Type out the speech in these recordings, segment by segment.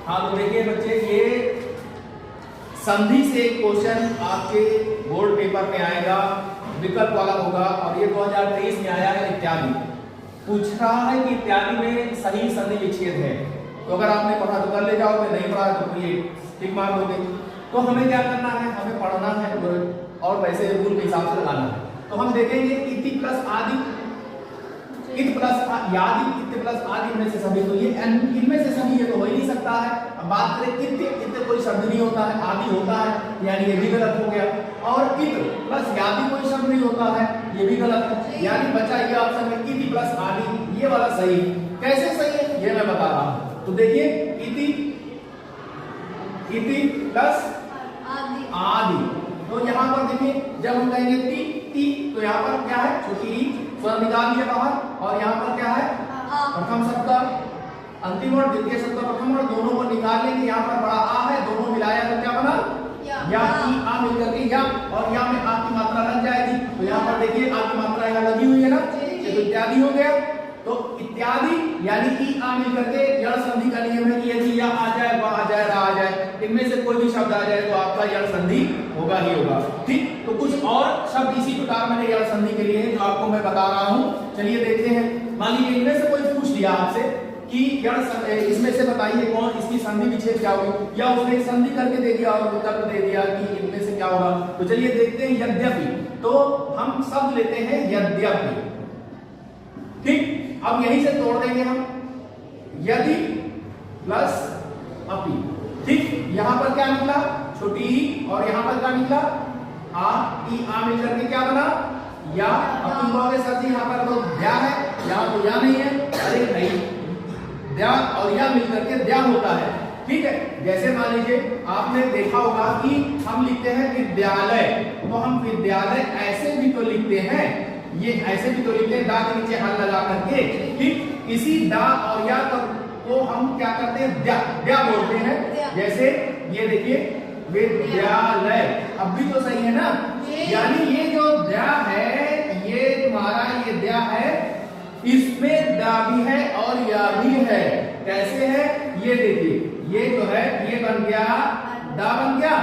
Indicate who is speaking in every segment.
Speaker 1: हाँ तो देखिए बच्चे, ये संधि से एक क्वेश्चन आपके बोर्ड पेपर में आएगा, विकल्प वाला होगा, और ये 2023 में आया है इत्यादि। पूछ रहा है कि इत्यादि में सही संधि विच्छेद है, तो अगर आपने पढ़ा तो कर ले जाओगे, नहीं पढ़ा तो ये टिक मार दोगे। तो हमें क्या करना है, हमें पढ़ना है और वैसे रूल के हिसाब से लगाना है। तो हम देखेंगे इति प्लस आदि, इत प्लस यादि, इत प्लस आदि में से सभी, तो ये इनमें से सभी ये तो हो ही नहीं सकता है। अब बात करें इत कोई शब्द नहीं होता है, आदि होता है, यानी ये भी गलत हो गया। और इत प्लस यादि कोई शब्द नहीं होता है, ये भी गलत है, यानी बचा ये ऑप्शन में इति प्लस आदि, ये वाला सही। कैसे सही है ये मैं बता रहा हूं। तो देखिए इति प्लस आदि, तो यहाँ पर देखिए जब हम कहेंगे ती, तो यहाँ पर क्या है, छोटी ई स्वर्ण निकाल दिया बाहर, और यहाँ पर क्या है प्रथम शब्द, अंतिम और द्वितीय शब्द प्रथम और दोनों को निकाल लेंगे। यहाँ पर बड़ा आ है, दोनों मिलाया तो क्या बना या ई आ मिलकर के या, और यहाँ में आ की मात्रा लग जाएगी। तो यहाँ पर देखिए आ की मात्रा यहाँ लगी हुई है ना, तो इत्यादि हो गया। तो इत्यादि यानी ई आ मिलकर के यण संधि का नियम है कि यदि या आ जाए, वा आ जाए, रा आ जाए, इनमें से कोई भी शब्द आ जाए तो आपका यण संधि होगा ही होगा। ठीक, तो कुछ और शब्द इसी प्रकार मैंने यण संधि के लिए जो आपको मैं बता रहा हूँ, चलिए देखते हैं। मान लीजिए इनमें से कोई पूछ लिया आपसे कि इसमें से बताइए कौन इसकी संधि विच्छेद क्या होगी, या उसने संधि करके दे दिया और विकल्प दे दिया कि इनमें से क्या होगा। तो चलिए देखते हैं यद्यपि, तो हम शब्द लेते हैं यद्यपि। ठीक, अब यहीं से तोड़ देंगे हम, यदि प्लस अपि। ठीक, यहां पर क्या निकला, छोटी ई, और यहां पर क्या निकला आ, ई आ मिलकर के क्या बना या। अब तुम कहोगे सर जी यहाँ पर तो द्या है, यहाँ तो या नहीं है। अरे नहीं, द्या और या मिलकर के द्या होता है। ठीक है, जैसे मान लीजिए आपने देखा होगा कि हम लिखते हैं विद्यालय, तो हम विद्यालय ऐसे भी तो लिखते हैं, ये ऐसे भी तो लिखते हैं दा के नीचे हल लगा करके। ठीक, इसी दा और या को हम क्या करते हैं, द्या द्या बोलते हैं। जैसे ये देखिए विद्यालय, अब भी तो सही है ना, यानी ये जो द्या है, ये तुम्हारा ये द्या है, इसमें दा भी है और या भी है। कैसे है, ये देखिए, ये जो है ये बन गया दा बन गया,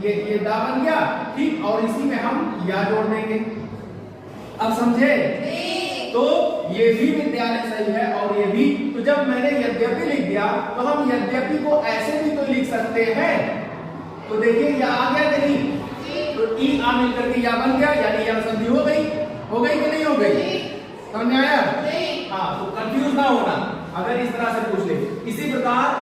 Speaker 1: ये दा बन गया। ठीक, और इसी में हम या जोड़ देंगे। अब समझे, तो ये भी विद्यालय सही है और ये भी। तो जब मैंने यद्यपि लिख दिया तो हम यद्यपि को ऐसे भी तो लिख सकते हैं। तो देखिए या आ गया नहीं, तो ई आ मिलकर के या बन गया, यानी यह संधि हो गई कि नहीं हो गई, समझ में आया। हाँ, तो कंफ्यूज ना होना अगर इस तरह से पूछ ले। इसी प्रकार